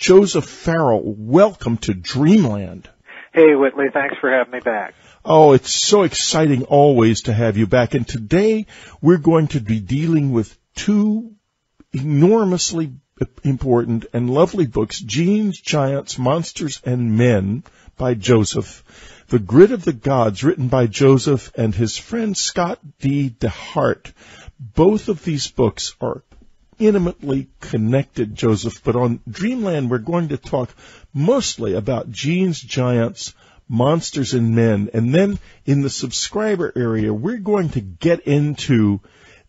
Joseph Farrell. Welcome to Dreamland. Hey, Whitley, thanks for having me back. Oh, it's so exciting always to have you back. And today we're going to be dealing with two enormously important and lovely books, Genes, Giants, Monsters, and Men by Joseph. The Grid of the Gods, written by Joseph and his friend Scott D. DeHart. Both of these books are intimately connected, Joseph, but on Dreamland we're going to talk mostly about Genes, Giants, Monsters, and Men, and then in the subscriber area we're going to get into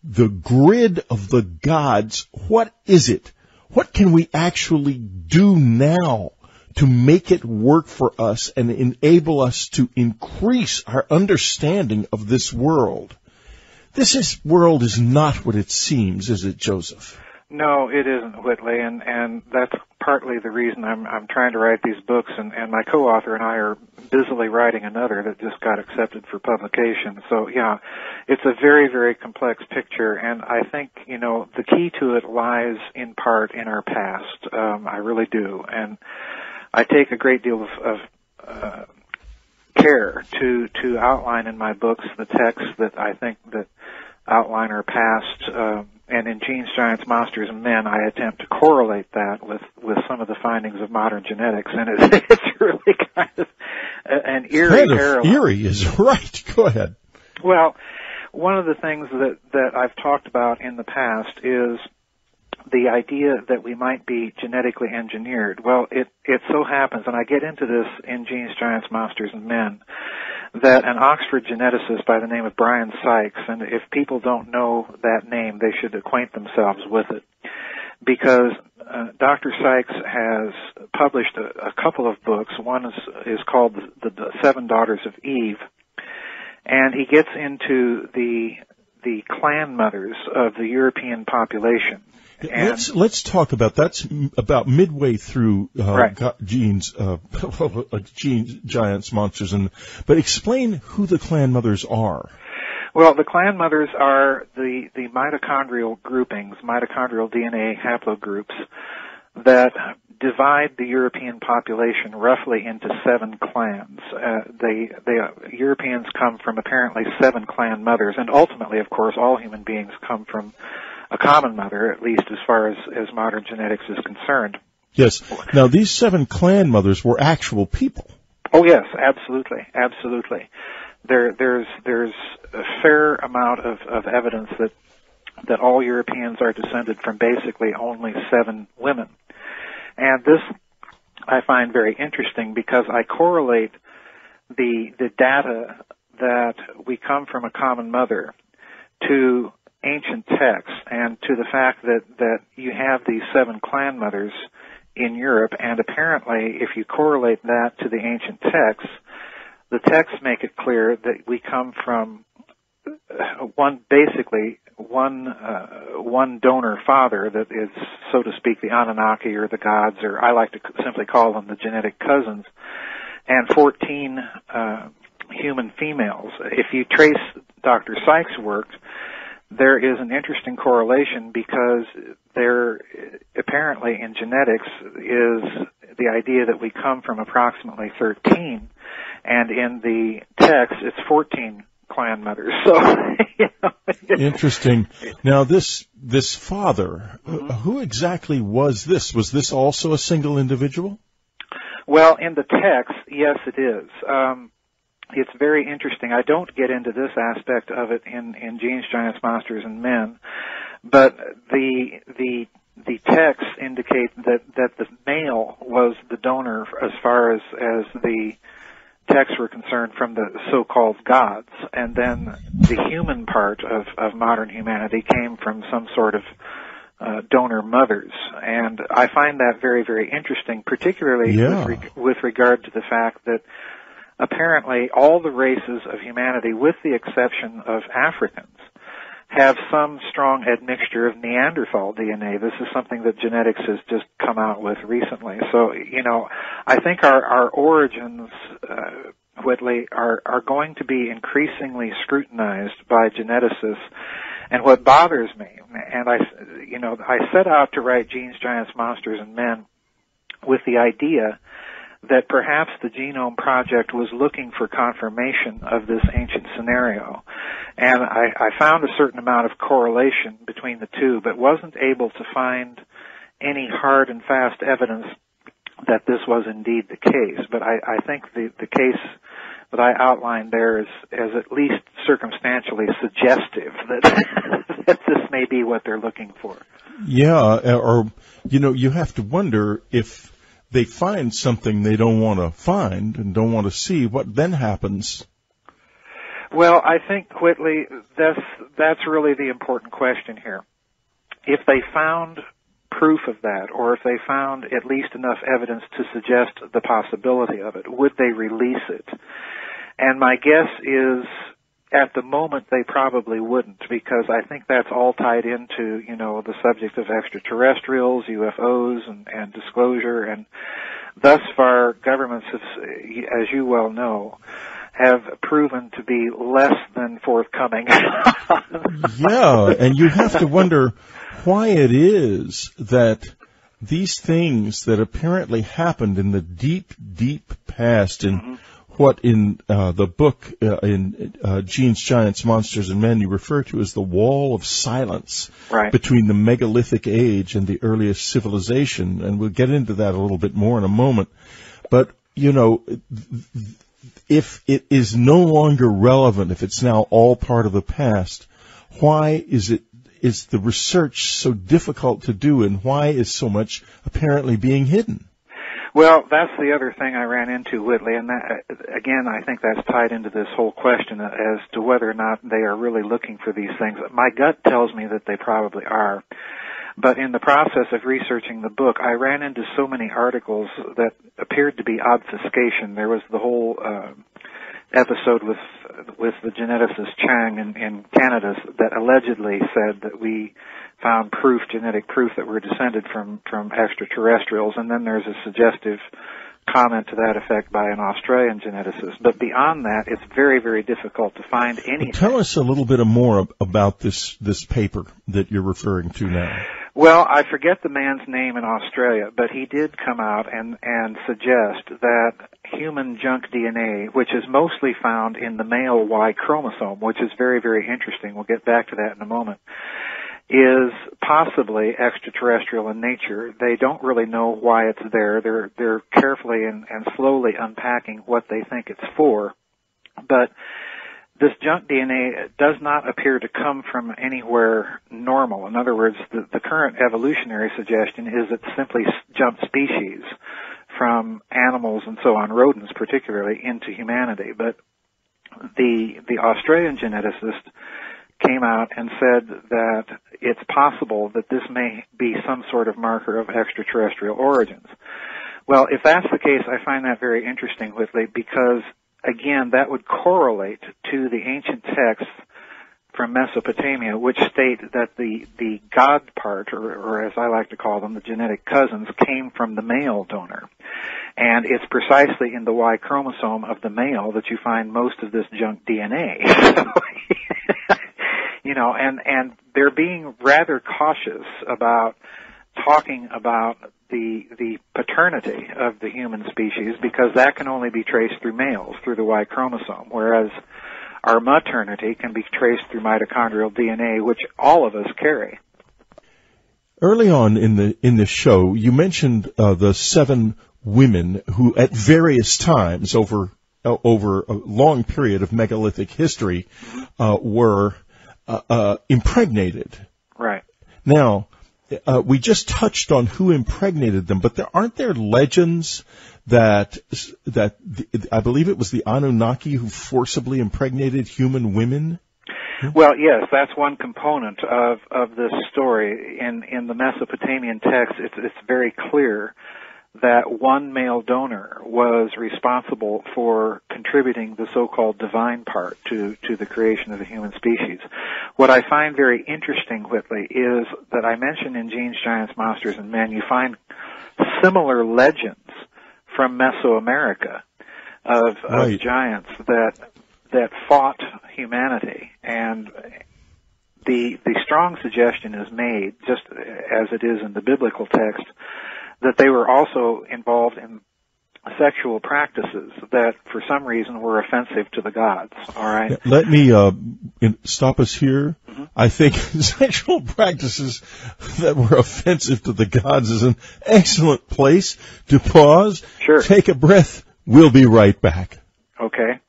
the Grid of the Gods. What is it? What can we actually do now to make it work for us and enable us to increase our understanding of this world? This world is not what it seems, is it, Joseph? No, it isn't, Whitley, and that's partly the reason I'm trying to write these books, and my co-author and I are busily writing another that just got accepted for publication. So, yeah, it's a very, very complex picture, and I think, the key to it lies in part in our past. I really do, and I take a great deal of care to outline in my books the texts that I think that outline our past, and in Genes, Giants, Monsters, and Men, I attempt to correlate that with some of the findings of modern genetics, and it's really kind of an eerie parallel. Eerie is right. Go ahead. Well, one of the things that I've talked about in the past is the idea that we might be genetically engineered. Well, it so happens, and I get into this in Genes, Giants, Monsters, and Men, that an Oxford geneticist by the name of Brian Sykes, and if people don't know that name, they should acquaint themselves with it, because Dr. Sykes has published a couple of books. One is called the Seven Daughters of Eve, and he gets into the clan mothers of the European population. Let's talk about that's about midway through right. Genes, Giants, Monsters, but explain who the clan mothers are. Well, the clan mothers are the mitochondrial groupings, mitochondrial DNA haplogroups that divide the European population roughly into 7 clans. The Europeans come from apparently 7 clan mothers, and ultimately, of course, all human beings come from a common mother, at least as far as modern genetics is concerned. Yes. Now, these 7 clan mothers were actual people. Oh, yes, absolutely, absolutely. There's a fair amount of evidence that all Europeans are descended from basically only 7 women. And this I find very interesting because I correlate the data that we come from a common mother to ancient texts and to the fact that you have these 7 clan mothers in Europe, and apparently if you correlate that to the ancient texts, the texts make it clear that we come from one donor father that is, so to speak, the Anunnaki or the gods, or I like to simply call them the genetic cousins, and 14 human females. If you trace Dr. Sykes' work, there is an interesting correlation because there apparently in genetics is the idea that we come from approximately 13, and in the text it's 14 clan mothers. So, Interesting. Now, this father, who exactly was this? Was this also a single individual? Well, in the text, yes, it is. It's very interesting. I don't get into this aspect of it in Genes, Giants, Monsters, and Men, but the texts indicate that the male was the donor as far as the texts were concerned from the so-called gods, and then the human part of modern humanity came from some sort of donor mothers. And I find that very, very interesting, particularly with regard to the fact that apparently all the races of humanity, with the exception of Africans, have some strong admixture of Neanderthal DNA. This is something that genetics has just come out with recently. So, I think our origins, Whitley, are going to be increasingly scrutinized by geneticists. And what bothers me, and I set out to write Genes, Giants, Monsters, and Men with the idea that perhaps the Genome Project was looking for confirmation of this ancient scenario. And I found a certain amount of correlation between the two, but wasn't able to find any hard and fast evidence that this was indeed the case. But I think the case that I outlined there is at least circumstantially suggestive that, that this may be what they're looking for. Yeah, or, you have to wonder if they find something they don't want to find and don't want to see, what then happens? Well, I think, Whitley, that's really the important question here. If they found proof of that, or if they found at least enough evidence to suggest the possibility of it, would they release it? And my guess is, at the moment, they probably wouldn't, because I think that's all tied into, the subject of extraterrestrials, UFOs, and disclosure. And thus far, governments, as you well know, have proven to be less than forthcoming. Yeah, and you have to wonder why it is that these things that apparently happened in the deep, deep past, in what in the book in Genes, Giants, Monsters, and Men you refer to as the wall of silence, right, between the megalithic age and the earliest civilization, and we'll get into that a little bit more in a moment. But, if it is no longer relevant, if it's now all part of the past, why is the research so difficult to do, and why is so much apparently being hidden? Well, that's the other thing I ran into, Whitley, and that, again, I think that's tied into this whole question as to whether or not they are really looking for these things. My gut tells me that they probably are. But in the process of researching the book, I ran into so many articles that appeared to be obfuscation. There was the whole episode with the geneticist Chang in Canada that allegedly said that we found genetic proof that we're descended from extraterrestrials, and then there's a suggestive comment to that effect by an Australian geneticist. But beyond that, it's very, very difficult to find anything. Tell us a little bit more about this paper that you're referring to now. Well, I forget the man's name in Australia, but he did come out and suggest that human junk DNA, which is mostly found in the male Y chromosome, which is very, very interesting, we'll get back to that in a moment, is possibly extraterrestrial in nature. They don't really know why it's there. They're carefully and slowly unpacking what they think it's for. But this junk DNA does not appear to come from anywhere normal. In other words, the current evolutionary suggestion is it simply jumped species from animals and so on, rodents particularly, into humanity. But the Australian geneticist came out and said that it's possible that this may be some sort of marker of extraterrestrial origins. Well, if that's the case, I find that very interesting, Whitley, because, again, that would correlate to the ancient texts from Mesopotamia, which state that the God part, or as I like to call them, the genetic cousins, came from the male donor. And it's precisely in the Y chromosome of the male that you find most of this junk DNA. And they're being rather cautious about talking about the paternity of the human species, because that can only be traced through males, through the Y chromosome, whereas our maternity can be traced through mitochondrial DNA, which all of us carry. Early on in the show, you mentioned the 7 women who, at various times over a long period of megalithic history, were impregnated. Right. Now, we just touched on who impregnated them, but aren't there legends that I believe it was the Anunnaki who forcibly impregnated human women? Well, yes, that's one component of this story. In the Mesopotamian text, it's very clear that one male donor was responsible for contributing the so-called divine part to the creation of the human species. What I find very interesting, Whitley, is that I mentioned in Genes, Giants, Monsters, and Men, you find similar legends from Mesoamerica of giants that fought humanity. And the strong suggestion is made, just as it is in the biblical text, that they were also involved in sexual practices that for some reason were offensive to the gods. All right. Let me stop us here. Mm-hmm. I think sexual practices that were offensive to the gods is an excellent place to pause. Sure. Take a breath. We'll be right back. Okay.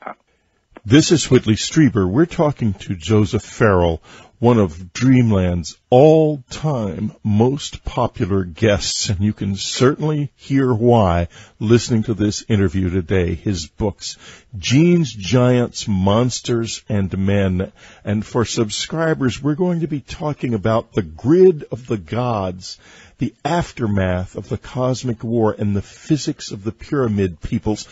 This is Whitley Strieber. We're talking to Joseph Farrell, one of Dreamland's all-time most popular guests, and you can certainly hear why listening to this interview today. His books, Genes, Giants, Monsters, and Men. And for subscribers, we're going to be talking about the grid of the gods, the aftermath of the cosmic war, and the physics of the pyramid peoples.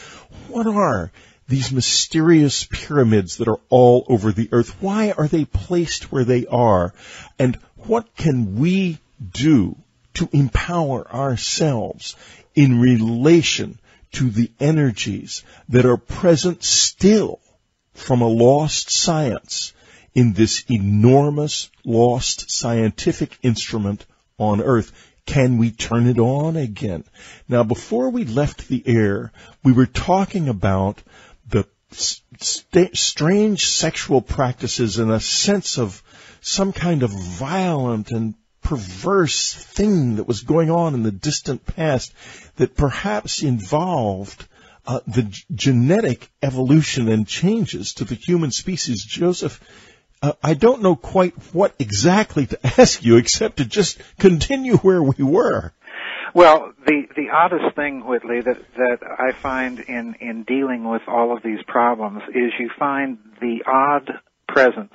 What are these mysterious pyramids that are all over the earth? Why are they placed where they are? And what can we do to empower ourselves in relation to the energies that are present still from a lost science in this enormous lost scientific instrument on earth? Can we turn it on again? Now, before we left the air, we were talking about the strange sexual practices and a sense of some kind of violent and perverse thing that was going on in the distant past that perhaps involved the genetic evolution and changes to the human species. Joseph, I don't know quite what exactly to ask you except to just continue where we were. Well, the oddest thing, Whitley, that I find in dealing with all of these problems is you find the odd presence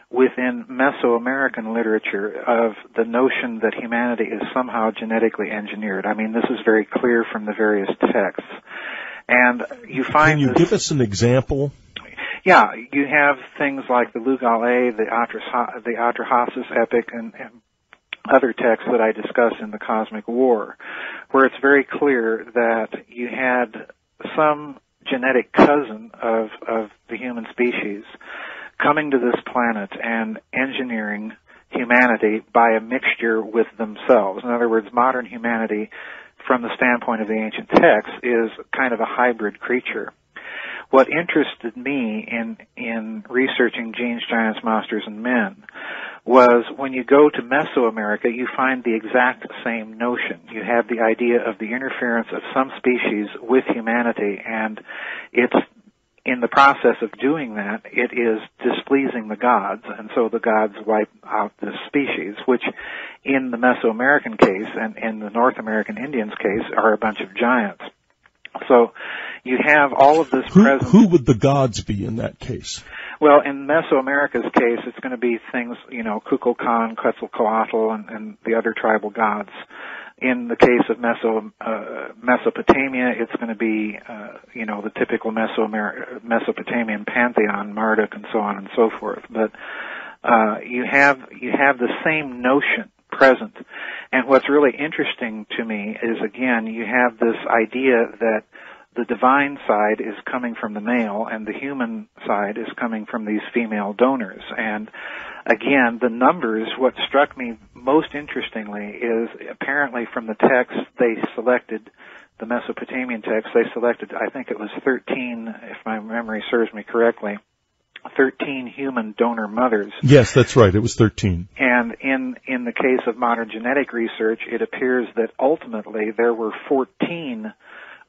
within Mesoamerican literature of the notion that humanity is somehow genetically engineered. I mean, this is very clear from the various texts. And you find Can you give us an example? Yeah, you have things like the Lugal-A, the Atrahasis epic, and other texts that I discuss in the Cosmic War, where it's very clear that you had some genetic cousin of the human species coming to this planet and engineering humanity by a mixture with themselves. In other words, modern humanity, from the standpoint of the ancient texts, is kind of a hybrid creature. What interested me in researching Genes, Giants, Monsters, and Men was when you go to Mesoamerica, you find the exact same notion. You have the idea of the interference of some species with humanity, and it's in the process of doing that, it is displeasing the gods, and so the gods wipe out this species, which in the Mesoamerican case and in the North American Indians' case are a bunch of giants. So you have all of this presence. Who would the gods be in that case? Well, in Mesoamerica's case, it's going to be things, Kukulkan, Quetzalcoatl, and the other tribal gods. In the case of Mesopotamia, it's going to be, the typical Mesopotamian pantheon, Marduk, and so on and so forth. But you have the same notion present. And what's really interesting to me is, again, you have this idea that the divine side is coming from the male and the human side is coming from these female donors. And again, the numbers, what struck me most interestingly is apparently from the text they selected, the Mesopotamian text, they selected, I think it was 13, if my memory serves me correctly, 13 human donor mothers. Yes, that's right. It was 13. And in the case of modern genetic research, it appears that ultimately there were 14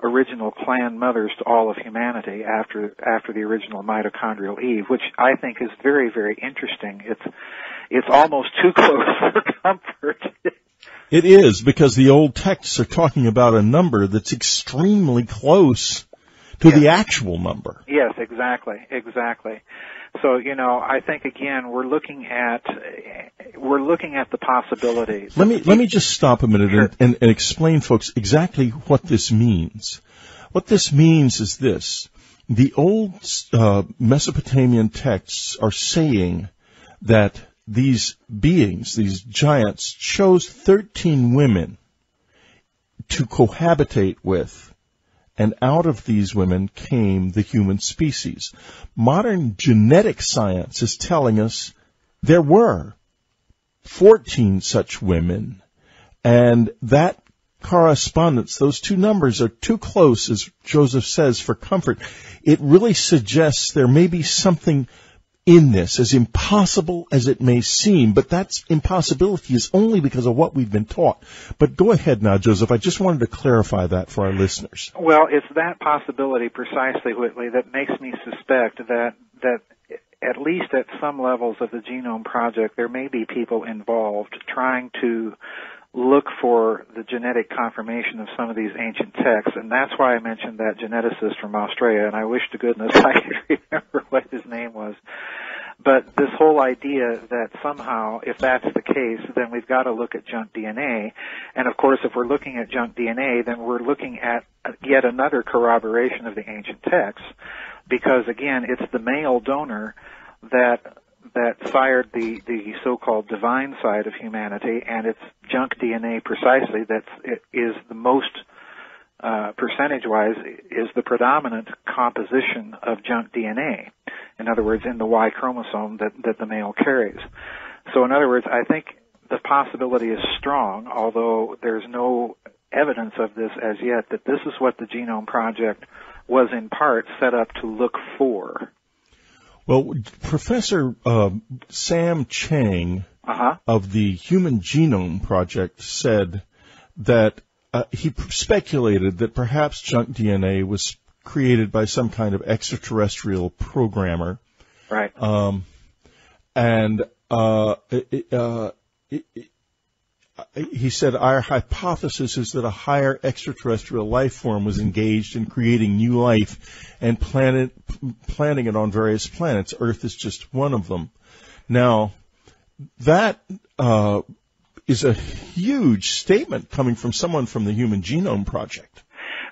original clan mothers to all of humanity after the original mitochondrial Eve, which I think is very, very interesting. It's almost too close for comfort. It is, because the old texts are talking about a number that's extremely close to the actual number. Yes, exactly. So, I think again we're looking at the possibilities. Let me just stop a minute. Sure. and explain, folks, exactly what this means. What this means is this: the old Mesopotamian texts are saying that these beings, these giants, chose 13 women to cohabitate with. And out of these women came the human species. Modern genetic science is telling us there were 14 such women, and that correspondence, those two numbers are too close, as Joseph says, for comfort. It really suggests there may be something in this, as impossible as it may seem, but that impossibility is only because of what we've been taught. But go ahead now, Joseph. I just wanted to clarify that for our listeners. Well, it's that possibility precisely, Whitley, that makes me suspect that at least at some levels of the Genome Project, there may be people involved trying to look for the genetic confirmation of some of these ancient texts, and that's why I mentioned that geneticist from Australia, and I wish to goodness I could remember what his name was. But this whole idea that somehow, if that's the case, then we've got to look at junk DNA, and of course if we're looking at junk DNA, then we're looking at yet another corroboration of the ancient texts, because again, it's the male donor that sired the so-called divine side of humanity, and it's junk DNA precisely that is the most, percentage-wise, is the predominant composition of junk DNA. In other words, in the Y chromosome that the male carries. So in other words, I think the possibility is strong, although there's no evidence of this as yet, that this is what the Genome Project was in part set up to look for. Well, Professor Sam Chang of the Human Genome Project said that he speculated that perhaps junk DNA was created by some kind of extraterrestrial programmer. Right. He said, our hypothesis is that a higher extraterrestrial life form was engaged in creating new life and planting it on various planets. Earth is just one of them. Now, that is a huge statement coming from someone from the Human Genome Project.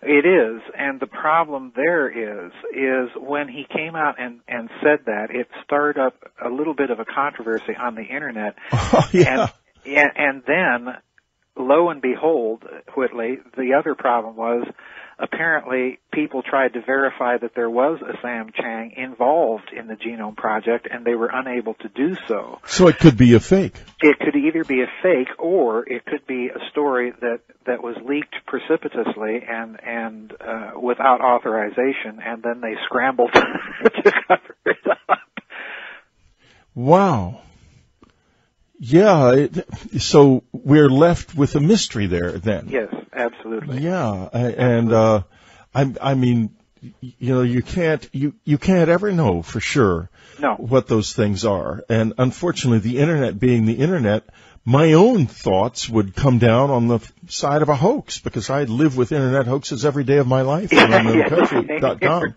It is, and the problem there is when he came out and said that, it stirred up a little bit of a controversy on the Internet. Oh, yeah. And then, lo and behold, Whitley, the other problem was apparently people tried to verify that there was a Sam Chang involved in the Genome Project, and they were unable to do so. So it could be a fake. It could either be a fake, or it could be a story that was leaked precipitously and without authorization, and then they scrambled to cover it up. Wow. Yeah, so we're left with a mystery there then. Yes, absolutely. Yeah, and I mean, you know, you can't ever know for sure what those things are. And unfortunately, the Internet being the Internet, my own thoughts would come down on the side of a hoax, because I live with Internet hoaxes every day of my life on UnknownCountry.com.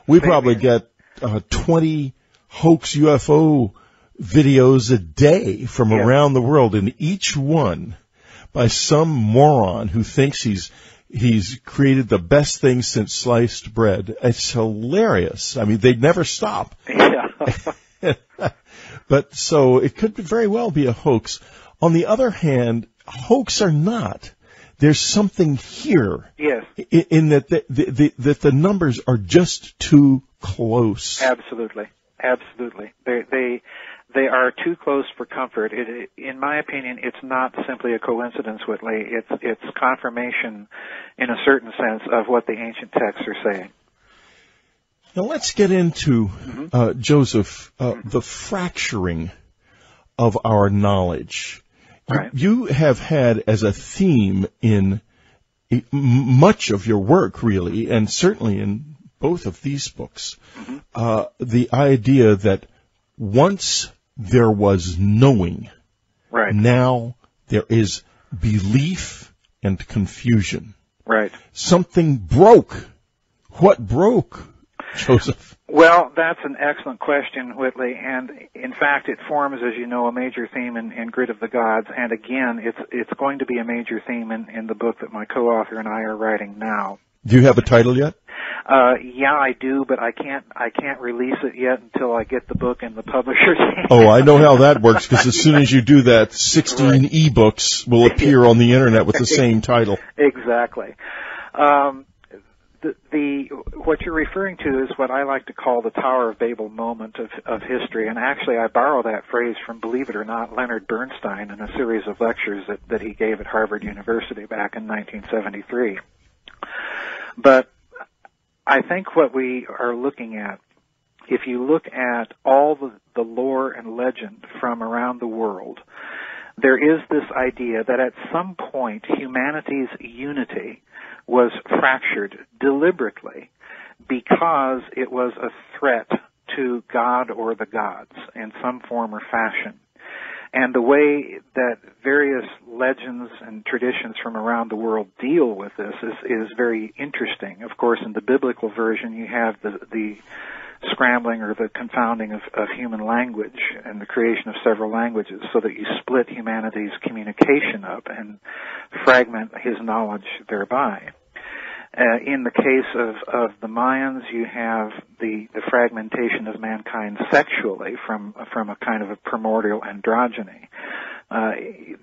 We probably get 20 hoax UFO videos a day from around the world, and each one by some moron who thinks he's created the best thing since sliced bread. It's hilarious. I mean, they'd never stop. Yeah. But so it could very well be a hoax. On the other hand, hoax or not, there's something here. Yes. In that the numbers are just too close. Absolutely. Absolutely. They are too close for comfort. In my opinion, it's not simply a coincidence, Whitley. It's confirmation, in a certain sense, of what the ancient texts are saying. Now let's get into, Joseph, the fracturing of our knowledge. Right. You have had as a theme in much of your work, really, and certainly in both of these books, the idea that once there was knowing, right, now there is belief and confusion. Right. Something broke. What broke, Joseph? Well, that's an excellent question, Whitley, and in fact it forms, as you know, a major theme in Grid of the Gods, and again, it's going to be a major theme in the book that my co-author and I are writing now. Do you have a title yet? Yeah, I do, but I can't release it yet until I get the book in the publisher's hands. Oh, I know how that works, because as soon as you do that, 16 ebooks will appear on the Internet with the same title. Exactly. what you're referring to is what I like to call the Tower of Babel moment of history, and actually I borrow that phrase from, believe it or not, Leonard Bernstein in a series of lectures that he gave at Harvard University back in 1973. But I think what we are looking at, if you look at all the lore and legend from around the world, there is this idea that at some point humanity's unity was fractured deliberately because it was a threat to God or the gods in some form or fashion. And the way that various legends and traditions from around the world deal with this is very interesting. Of course, in the biblical version, you have the scrambling or the confounding of human language and the creation of several languages so that you split humanity's communication up and fragment his knowledge thereby. In the case of the Mayans, you have the fragmentation of mankind sexually from a kind of a primordial androgyny.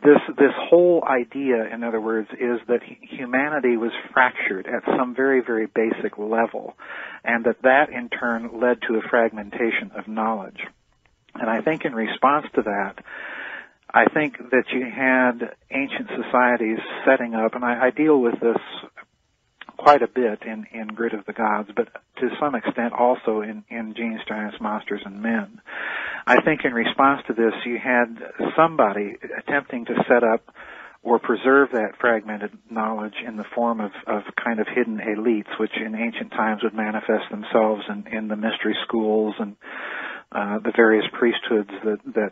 This whole idea, in other words, is that humanity was fractured at some very, very basic level, and that in turn led to a fragmentation of knowledge. And I think in response to that, I think that you had ancient societies setting up, and I deal with this quite a bit in Grid of the Gods, but to some extent also in Genes, Giants, Monsters, and Men. I think in response to this, you had somebody attempting to set up or preserve that fragmented knowledge in the form of kind of hidden elites, which in ancient times would manifest themselves in the mystery schools and the various priesthoods that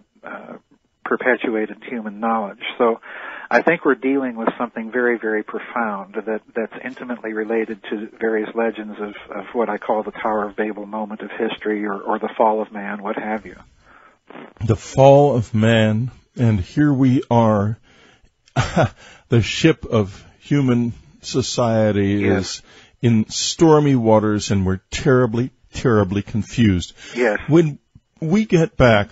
perpetuated human knowledge. So I think we're dealing with something very, very profound that's intimately related to various legends of what I call the Tower of Babel moment of history or the fall of man, what have you. The fall of man, and here we are. The ship of human society is in stormy waters, and we're terribly, terribly confused. Yes. When we get back,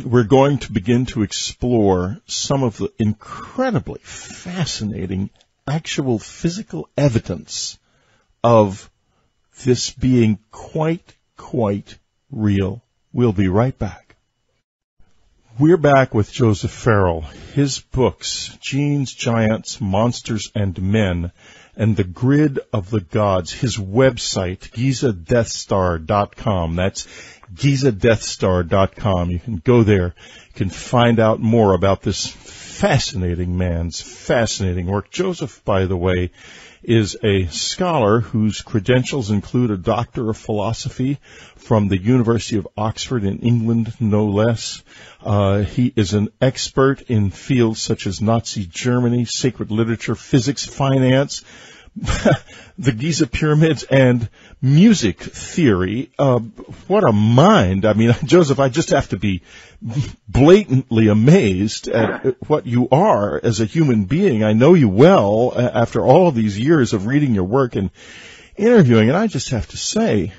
we're going to begin to explore some of the incredibly fascinating actual physical evidence of this being quite, quite real. We'll be right back. We're back with Joseph Farrell. His books, Genes, Giants, Monsters, and Men, and the Grid of the Gods. His website, GizaDeathStar.com. That's GizaDeathStar.com. You can go there. You can find out more about this fascinating man's fascinating work. Joseph, by the way, is a scholar whose credentials include a Doctor of Philosophy from the University of Oxford in England, no less. He is an expert in fields such as Nazi Germany, sacred literature, physics, finance, the Giza pyramids, and music theory. What a mind. I mean, Joseph, I just have to be blatantly amazed at what you are as a human being. I know you well after all of these years of reading your work and interviewing, and I just have to say,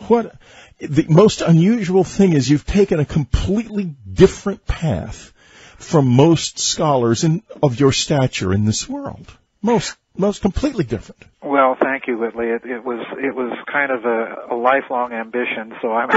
what the most unusual thing is you've taken a completely different path from most scholars of your stature in this world. Most completely different. Well, thank you, Whitley. It was kind of a lifelong ambition. So I'm,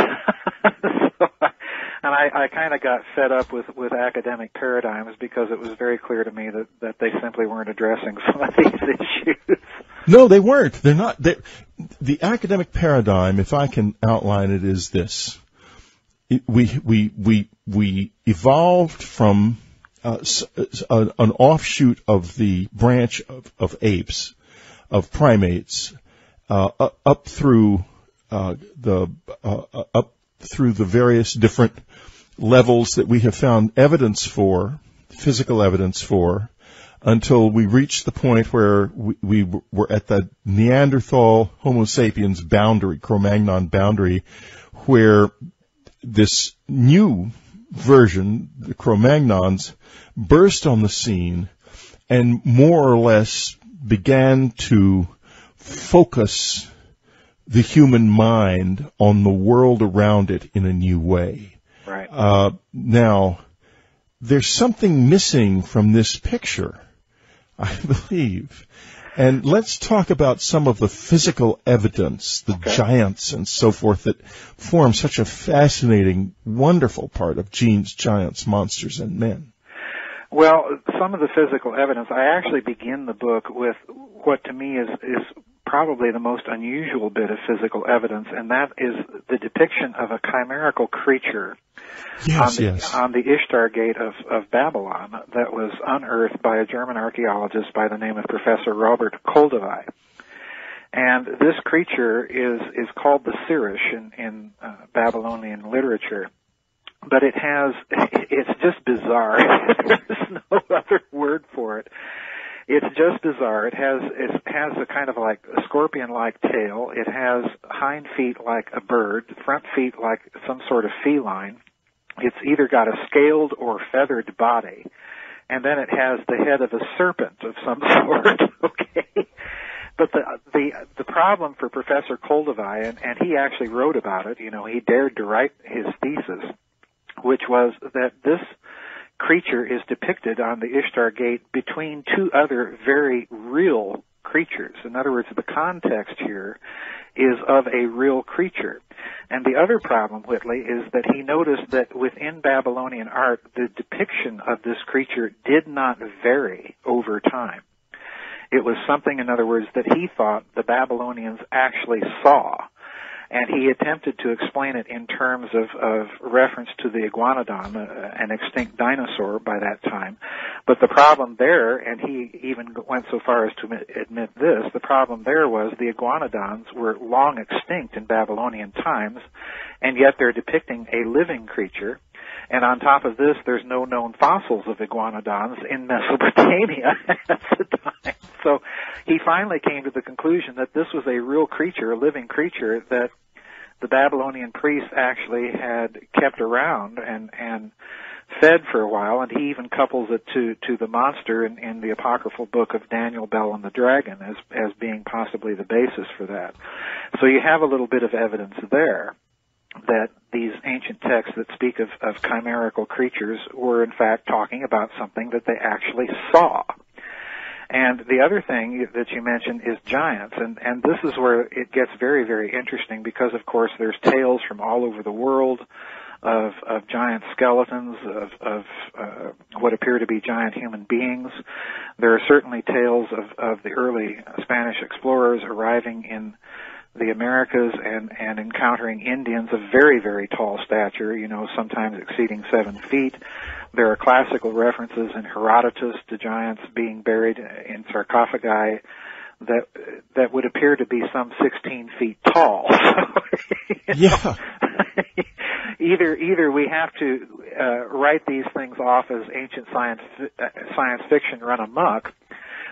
and I kind of got fed up with academic paradigms because it was very clear to me that they simply weren't addressing some of these issues. No, they weren't. They're not. The academic paradigm, if I can outline it, is this: we evolved from an offshoot of the branch of apes, of primates, up through the various different levels that we have found evidence for, physical evidence for, until we reached the point where we were at the Neanderthal Homo sapiens boundary, Cro-Magnon boundary, where this new version, the Cro-Magnons, burst on the scene and more or less began to focus the human mind on the world around it in a new way. Right. Now, there's something missing from this picture, I believe. And let's talk about some of the physical evidence, the giants and so forth, that form such a fascinating, wonderful part of Gene's Giants, Monsters, and Men. Well, some of the physical evidence, I actually begin the book with what to me is probably the most unusual bit of physical evidence, and that is the depiction of a chimerical creature on the Ishtar Gate of Babylon that was unearthed by a German archaeologist by the name of Professor Robert Koldewey. And this creature is called the Sirish in Babylonian literature. But it's just bizarre. There's no other word for it. It's just bizarre. It has a kind of like a scorpion-like tail. It has hind feet like a bird, front feet like some sort of feline. It's either got a scaled or feathered body. And then it has the head of a serpent of some sort, okay? But the problem for Professor Koldewey, and he actually wrote about it, he dared to write his thesis, which was that this creature is depicted on the Ishtar Gate between two other very real creatures. In other words, the context here is of a real creature. And the other problem, Whitley, is that he noticed that within Babylonian art, the depiction of this creature did not vary over time. It was something, in other words, that he thought the Babylonians actually saw. And he attempted to explain it in terms of reference to the iguanodon, an extinct dinosaur by that time. But the problem there, and he even went so far as to admit this, the problem there was the iguanodons were long extinct in Babylonian times, and yet they're depicting a living creature. And on top of this, there's no known fossils of iguanodons in Mesopotamia at the time. So he finally came to the conclusion that this was a real creature, a living creature, that the Babylonian priests actually had kept around and fed for a while, and he even couples it to the monster in the apocryphal book of Daniel, Bel, and the Dragon as being possibly the basis for that. So you have a little bit of evidence there that these ancient texts that speak of chimerical creatures were in fact talking about something that they actually saw. And the other thing that you mentioned is giants, and this is where it gets very, very interesting because, of course, there's tales from all over the world of giant skeletons, of what appear to be giant human beings. There are certainly tales of the early Spanish explorers arriving in the Americas and encountering Indians of very, very tall stature, sometimes exceeding 7 feet. There are classical references in Herodotus to giants being buried in sarcophagi that would appear to be some 16 feet tall. Yeah. Either we have to write these things off as ancient science fiction run amok,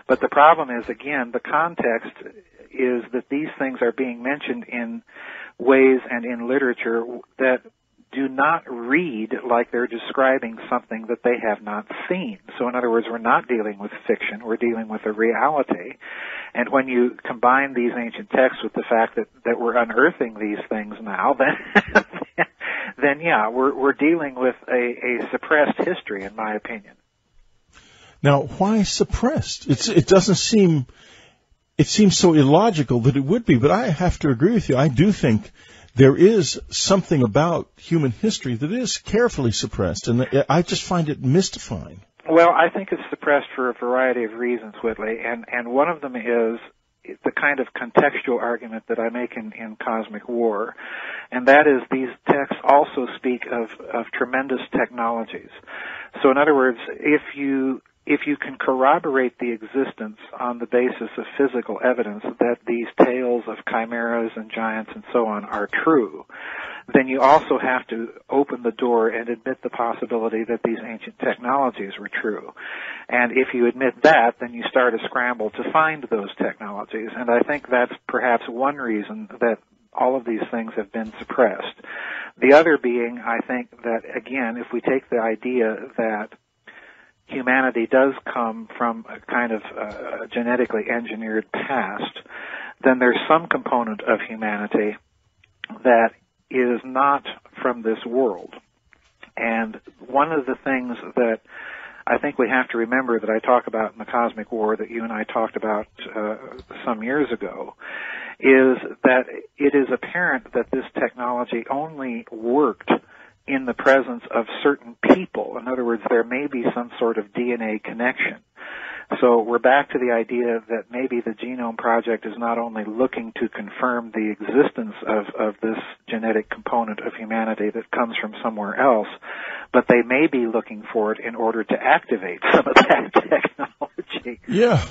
but the problem is, again, the context is that these things are being mentioned in ways and in literature that do not read like they're describing something that they have not seen. So in other words, we're not dealing with fiction, we're dealing with a reality. And when you combine these ancient texts with the fact that we're unearthing these things now, then yeah, we're dealing with a suppressed history, in my opinion. Now, why suppressed? It seems so illogical that it would be, but I have to agree with you. I do think there is something about human history that is carefully suppressed, and I just find it mystifying. Well, I think it's suppressed for a variety of reasons, Whitley, and one of them is the kind of contextual argument that I make in Cosmic War, and that is these texts also speak of tremendous technologies. So in other words, if you can corroborate the existence on the basis of physical evidence that these tales of chimeras and giants and so on are true, then you also have to open the door and admit the possibility that these ancient technologies were true. And if you admit that, then you start a scramble to find those technologies. And I think that's perhaps one reason that all of these things have been suppressed. The other being, I think that, again, if we take the idea that humanity does come from a kind of genetically engineered past, then there's some component of humanity that is not from this world. And one of the things that I think we have to remember that I talk about in the Cosmic War that you and I talked about some years ago, is that it is apparent that this technology only worked in the presence of certain people. In other words, there may be some sort of DNA connection. So we're back to the idea that maybe the Genome Project is not only looking to confirm the existence of this genetic component of humanity that comes from somewhere else, but they may be looking for it in order to activate some of that technology. Yeah.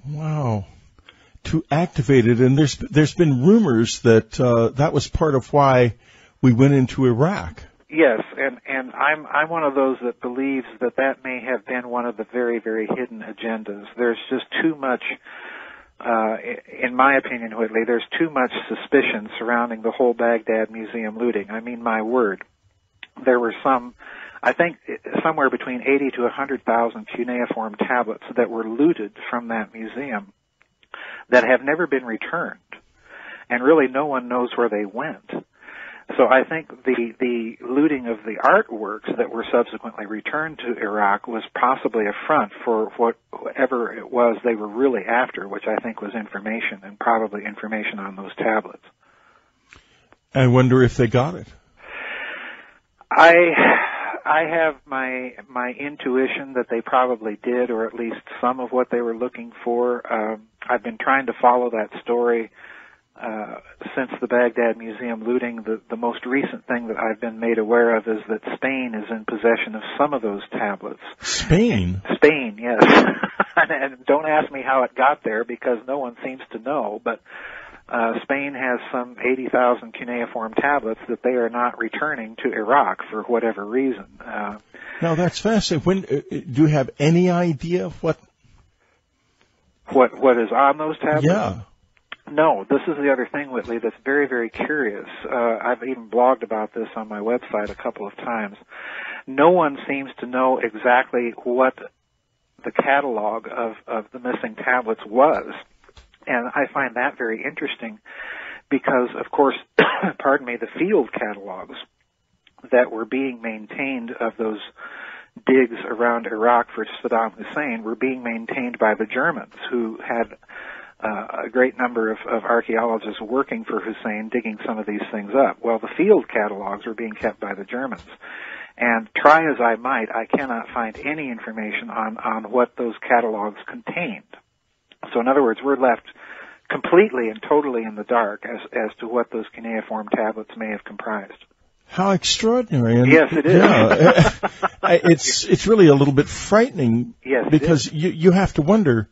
Wow. To activate it, and there's been rumors that that was part of why we went into Iraq. Yes, and I'm one of those that believes that may have been one of the very, very hidden agendas. There's just too much, in my opinion, Whitley, there's too much suspicion surrounding the whole Baghdad Museum looting. I mean, my word. There were I think somewhere between 80 to 100,000 cuneiform tablets that were looted from that museum that have never been returned. And really no one knows where they went. So I think the looting of the artworks that were subsequently returned to Iraq was possibly a front for whatever it was they were really after, which I think was information, and probably information on those tablets. I wonder if they got it. I have my intuition that they probably did, or at least some of what they were looking for. I've been trying to follow that story since the Baghdad Museum looting. The most recent thing that I've been made aware of is that Spain is in possession of some of those tablets. Spain? Spain, yes. And don't ask me how it got there, because no one seems to know, but Spain has some 80,000 cuneiform tablets that they are not returning to Iraq for whatever reason. Now, that's fascinating. Do you have any idea of what is on those tablets? Yeah. No, this is the other thing, Whitley, that's very, very curious. I've even blogged about this on my website a couple of times. No one seems to know exactly what the catalog of the missing tablets was. And I find that very interesting because, of course, pardon me, the field catalogs that were being maintained of those digs around Iraq for Saddam Hussein were being maintained by the Germans, who had a great number of archaeologists working for Hussein digging some of these things up. Well, the field catalogs were being kept by the Germans. And try as I might, I cannot find any information on what those catalogs contained. So in other words, we're left completely and totally in the dark as to what those cuneiform tablets may have comprised. How extraordinary. And yes, it is. Yeah, it's really a little bit frightening. Yes, because you have to wonder,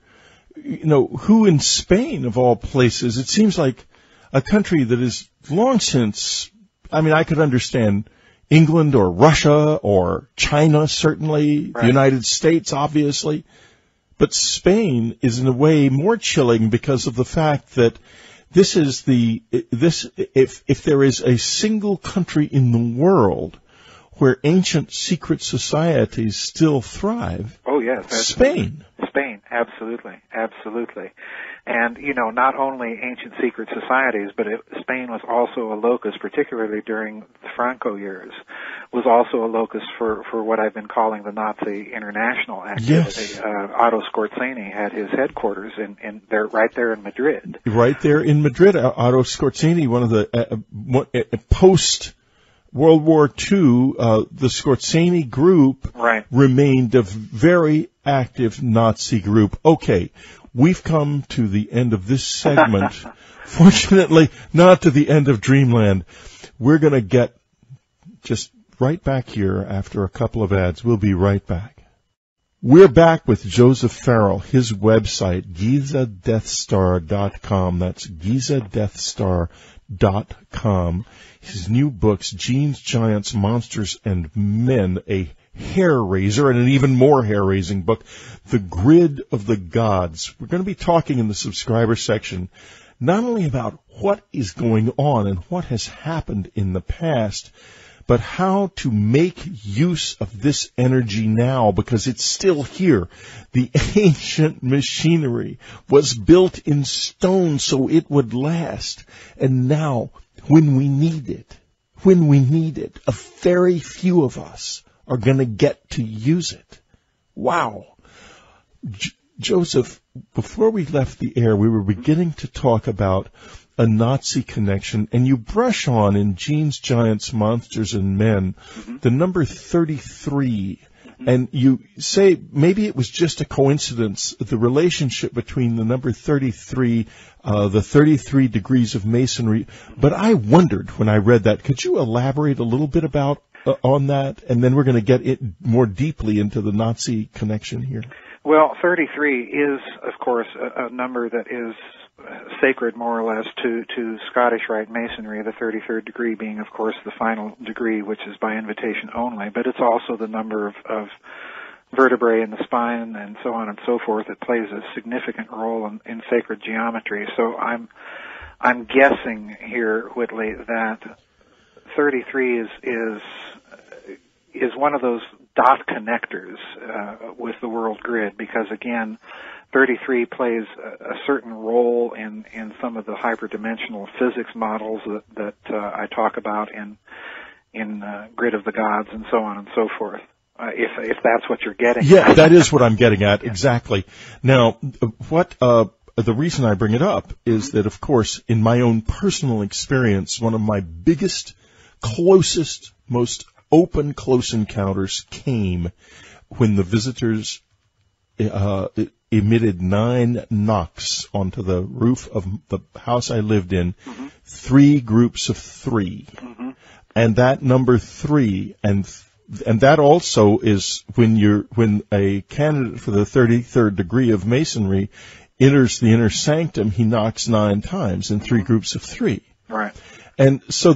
who in Spain, of all places, it seems like a country that is long since, I could understand England or Russia or China, certainly, right. The United States, obviously. But Spain is in a way more chilling because of the fact that if there is a single country in the world where ancient secret societies still thrive. Oh yes, Spain. Spain, absolutely. And, not only ancient secret societies, but Spain was also a locus, particularly during the Franco years, was also a locus for what I've been calling the Nazi international activity. Yes. Otto Skorzeny had his headquarters right there in Madrid. Right there in Madrid. Otto Skorzeny, one of the post World War II, the Skorzeny group remained a very active Nazi group. Okay, we've come to the end of this segment. Fortunately, not to the end of Dreamland. We're going to get just right back here after a couple of ads. We'll be right back. We're back with Joseph Farrell, his website, GizaDeathStar.com. That's GizaDeathStar.com. His new books, Genes, Giants, Monsters, and Men, a hair-raiser and an even more hair-raising book, The Grid of the Gods. We're going to be talking in the subscriber section not only about what is going on and what has happened in the past, but how to make use of this energy now, because it's still here. The ancient machinery was built in stone so it would last. And now, when we need it, a very few of us are going to get to use it. Wow. Joseph, before we left the air, we were beginning to talk about a Nazi connection, and you brush on in Genes, Giants, Monsters, and Men, the number 33, and you say maybe it was just a coincidence, the relationship between the number 33, the 33 degrees of Masonry, but I wondered when I read that, could you elaborate a little bit about on that, and then we're going to get more deeply into the Nazi connection here. Well, 33 is, of course, a number that is sacred, more or less, to Scottish Rite Masonry, the 33rd degree being, of course, the final degree, which is by invitation only, but it's also the number of vertebrae in the spine and so on and so forth. It plays a significant role in sacred geometry. So I'm guessing here, Whitley, that 33 is one of those dot connectors with the world grid, because again, 33 plays a certain role in some of the hyperdimensional physics models that I talk about in Grid of the Gods and so on and so forth. If that's what you're getting at. Yeah, that is what I'm getting at, exactly. Now, the reason I bring it up is that, of course, in my own personal experience, one of my biggest, closest, most open close encounters came when the visitors emitted 9 knocks onto the roof of the house I lived in, 3 groups of 3. And that number 3, and that also is when a candidate for the 33rd degree of Masonry enters the inner sanctum, he knocks 9 times in 3 groups of 3. Right. And so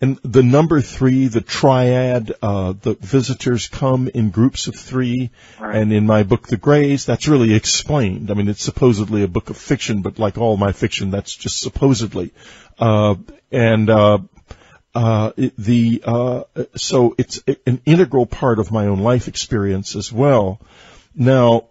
and the number 3, the triad, the visitors come in groups of 3, right. And in my book, The Greys, that's really explained. I mean, it's supposedly a book of fiction, but like all my fiction, that's just supposedly. So it's an integral part of my own life experience as well. Now,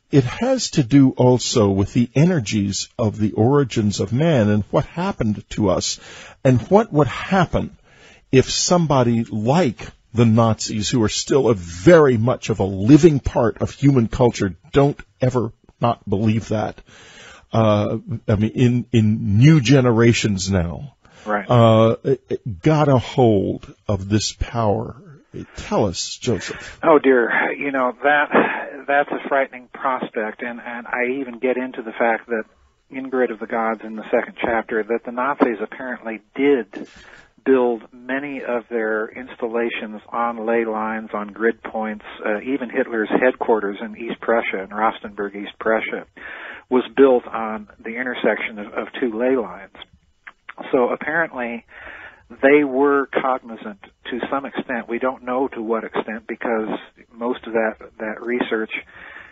it has to do also with the energies of the origins of man and what happened to us, and what would happen if somebody like the Nazis, who are still very much of a living part of human culture, don't ever not believe that. I mean, in new generations now, right. Got a hold of this power. Tell us, Joseph. Oh dear, that's a frightening prospect, and I even get into the fact that in Grid of the Gods in the 2nd chapter that the Nazis apparently did build many of their installations on ley lines, on grid points. Even Hitler's headquarters in East Prussia, in Rostenburg, East Prussia, was built on the intersection of 2 ley lines. So apparently they were cognizant to some extent. We don't know to what extent, because most of that research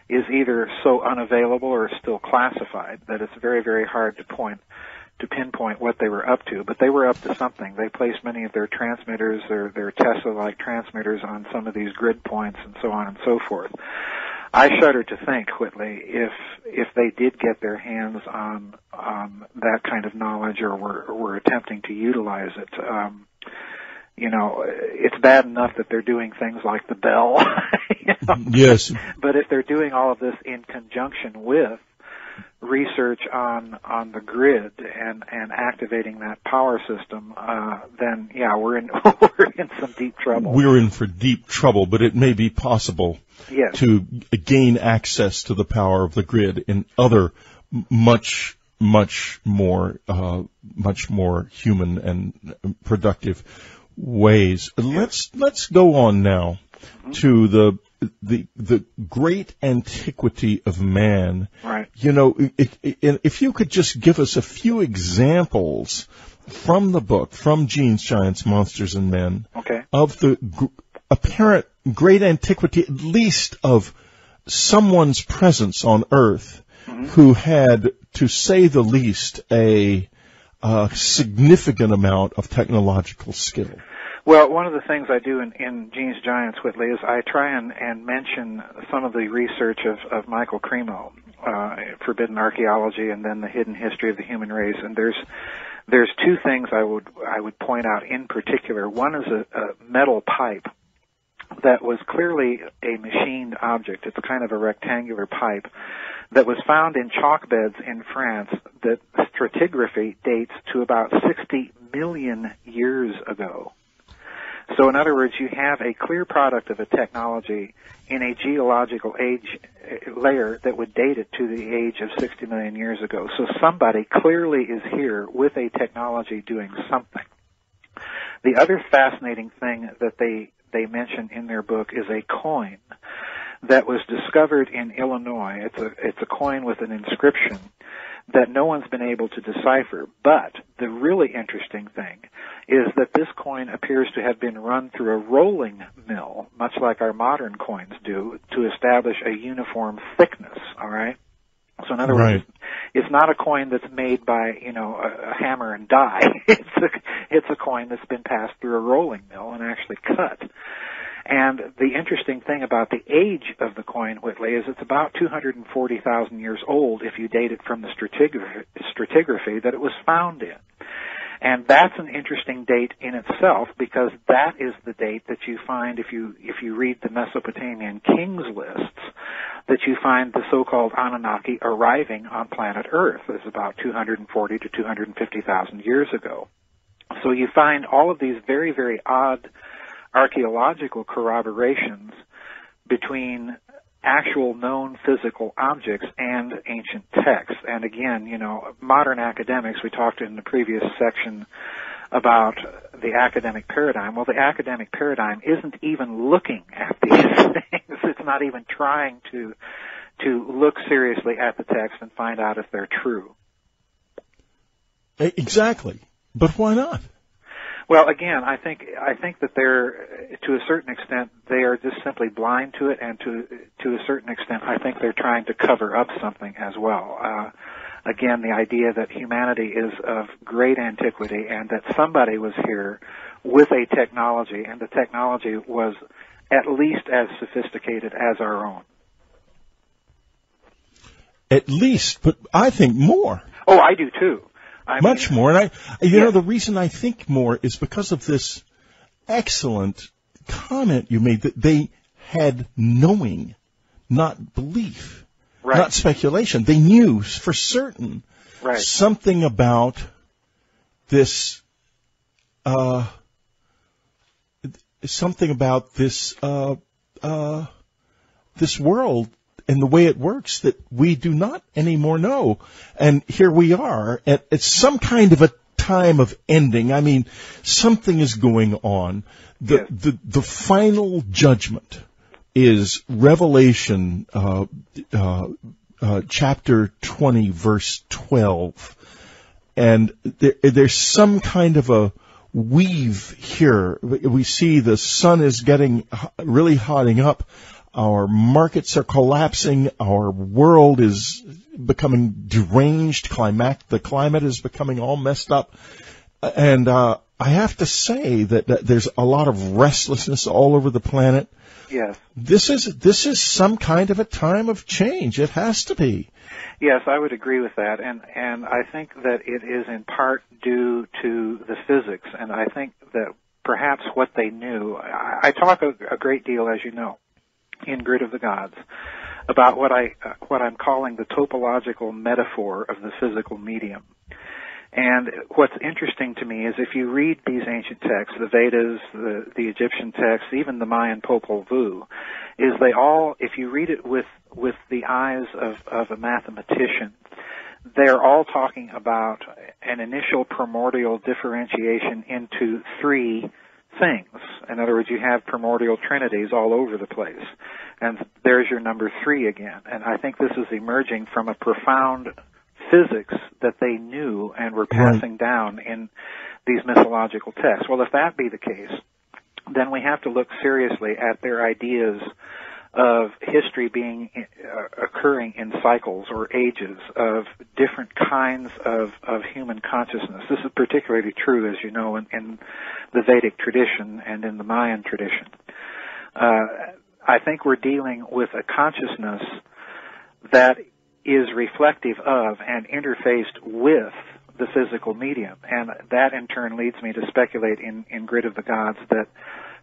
is either so unavailable or still classified that it's very, very hard to pinpoint what they were up to. But they were up to something. They placed many of their transmitters, their Tesla-like transmitters, on some of these grid points and so on and so forth. I shudder to think, Whitley, if they did get their hands on that kind of knowledge, or were attempting to utilize it, it's bad enough that they're doing things like the bell. Yes. But if they're doing all of this in conjunction with research on the grid and activating that power system, then yeah, we're in some deep trouble. We're in for deep trouble, but it may be possible, yes, to gain access to the power of the grid in other much more human and productive ways. Let's go on now to the great antiquity of man. Right. If you could just give us a few examples from the book, from Genes, Giants, Monsters, and Men, okay, of the apparent great antiquity, at least of someone's presence on Earth, who had, to say the least, a significant amount of technological skill. Well, one of the things I do in Genes, Giants, Whitley, is I try and mention some of the research of Michael Cremo, Forbidden Archaeology, and then the Hidden History of the Human Race. And there's 2 things I would point out in particular. One is a metal pipe that was clearly a machined object. It's kind of a rectangular pipe that was found in chalk beds in France that stratigraphy dates to about 60 million years ago. So in other words, you have a clear product of a technology in a geological age layer that would date it to the age of 60 million years ago. So somebody clearly is here with a technology doing something. The other fascinating thing that they mention in their book is a coin that was discovered in Illinois. It's a coin with an inscription that no one's been able to decipher. But the really interesting thing is that this coin appears to have been run through a rolling mill, much like our modern coins do, to establish a uniform thickness, all right? So in other words, it's not a coin that's made by, a hammer and die. It's a coin that's been passed through a rolling mill and actually cut. And the interesting thing about the age of the coin, Whitley, is it's about 240,000 years old if you date it from the stratigraphy that it was found in. And that's an interesting date in itself, because that is the date that you find if you read the Mesopotamian kings lists, that you find the so-called Anunnaki arriving on planet Earth. It's about 240 to 250,000 years ago. So you find all of these very, very odd archaeological corroborations between actual known physical objects and ancient texts. And again, modern academics, we talked in the previous section about the academic paradigm. Well, the academic paradigm isn't even looking at these things. It's not even trying to look seriously at the text and find out if they're true. Exactly. But why not? Well, again, I think that they're, to a certain extent, they are just simply blind to it, and to a certain extent, I think they're trying to cover up something as well. Again, the idea that humanity is of great antiquity and that somebody was here with a technology, and the technology was at least as sophisticated as our own. At least, but I think more. Oh, I do too. Much more. And the reason I think more is because of this excellent comment you made that they had knowing, not belief, not speculation. They knew for certain something about this, this world and the way it works that we do not anymore know. And here we are at some kind of a time of ending. I mean, something is going on. The final judgment is Revelation, chapter 20, verse 12. And there's some kind of a weave here. We see the sun is getting really hotting up. Our markets are collapsing. Our world is becoming deranged. The climate is becoming all messed up. And I have to say that there's a lot of restlessness all over the planet. Yes. This is some kind of a time of change. It has to be. Yes, I would agree with that. And I think that it is in part due to the physics. And I think that perhaps what they knew, I talk a great deal, as you know, in Grid of the Gods, about what I'm calling the topological metaphor of the physical medium. And what's interesting to me is if you read these ancient texts, the Vedas, the Egyptian texts, even the Mayan Popol Vuh, is they all, if you read it with the eyes of a mathematician, they're all talking about an initial primordial differentiation into three things. In other words, you have primordial trinities all over the place. And there's your number 3 again. And I think this is emerging from a profound physics that they knew and were passing down in these mythological texts. Well, if that be the case, then we have to look seriously at their ideas of history being occurring in cycles or ages of different kinds of human consciousness. This is particularly true, as you know, in the Vedic tradition and in the Mayan tradition. I think we're dealing with a consciousness that is reflective of and interfaced with the physical medium. And that in turn leads me to speculate in Grid of the Gods that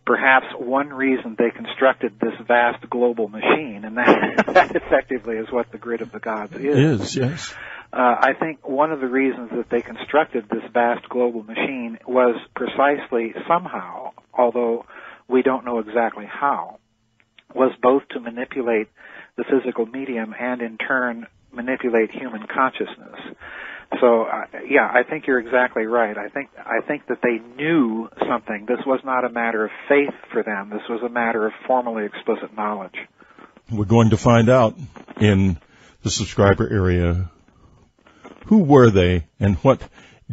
perhaps one reason they constructed this vast global machine, and that effectively is what the grid of the gods is. Yes. I think one of the reasons that they constructed this vast global machine was precisely somehow, although we don't know exactly how, was both to manipulate the physical medium and in turn manipulate human consciousness. So, I think you're exactly right. I think that they knew something. This was not a matter of faith for them. This was a matter of formally explicit knowledge. We're going to find out in the subscriber area who were they and what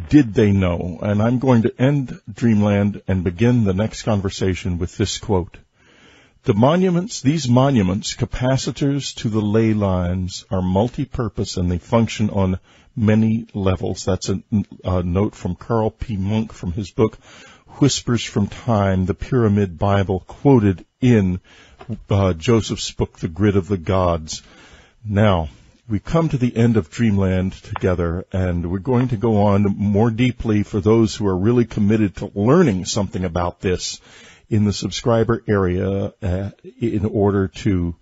did they know. And I'm going to end Dreamland and begin the next conversation with this quote. These monuments, capacitors to the ley lines, are multi-purpose and they function on many levels. That's a note from Carl P. Monk from his book, Whispers from Time, the Pyramid Bible, quoted in Joseph's book, The Grid of the Gods. Now, we come to the end of Dreamland together, and we're going to go on more deeply for those who are really committed to learning something about this in the subscriber area in order to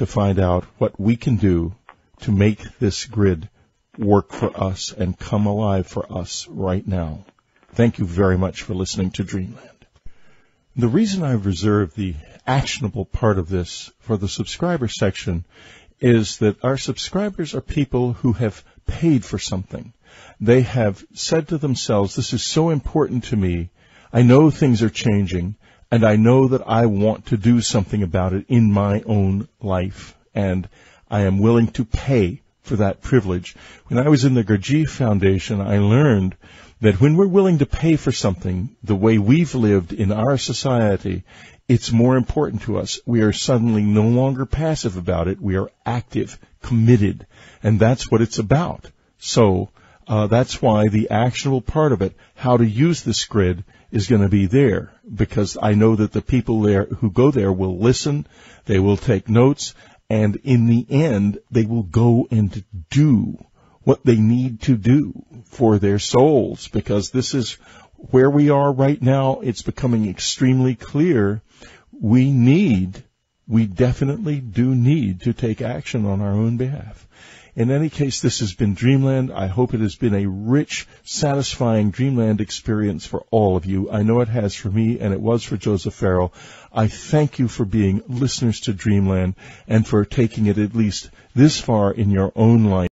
find out what we can do to make this grid work for us and come alive for us right now. Thank you very much for listening to Dreamland. The reason I've reserved the actionable part of this for the subscriber section is that our subscribers are people who have paid for something. They have said to themselves, this is so important to me. I know things are changing, and I know that I want to do something about it in my own life, and I am willing to pay for that privilege. When I was in the Gurdjieff Foundation, I learned that when we're willing to pay for something the way we've lived in our society, it's more important to us. We are suddenly no longer passive about it. We are active, committed, and that's what it's about. So that's why the actionable part of it, how to use this grid, is going to be there, because I know that the people there who go there will listen, they will take notes, and in the end, they will go and do what they need to do for their souls, because this is where we are right now. It's becoming extremely clear we definitely do need to take action on our own behalf. In any case, this has been Dreamland. I hope it has been a rich, satisfying Dreamland experience for all of you. I know it has for me, and it was for Joseph Farrell. I thank you for being listeners to Dreamland and for taking it at least this far in your own life.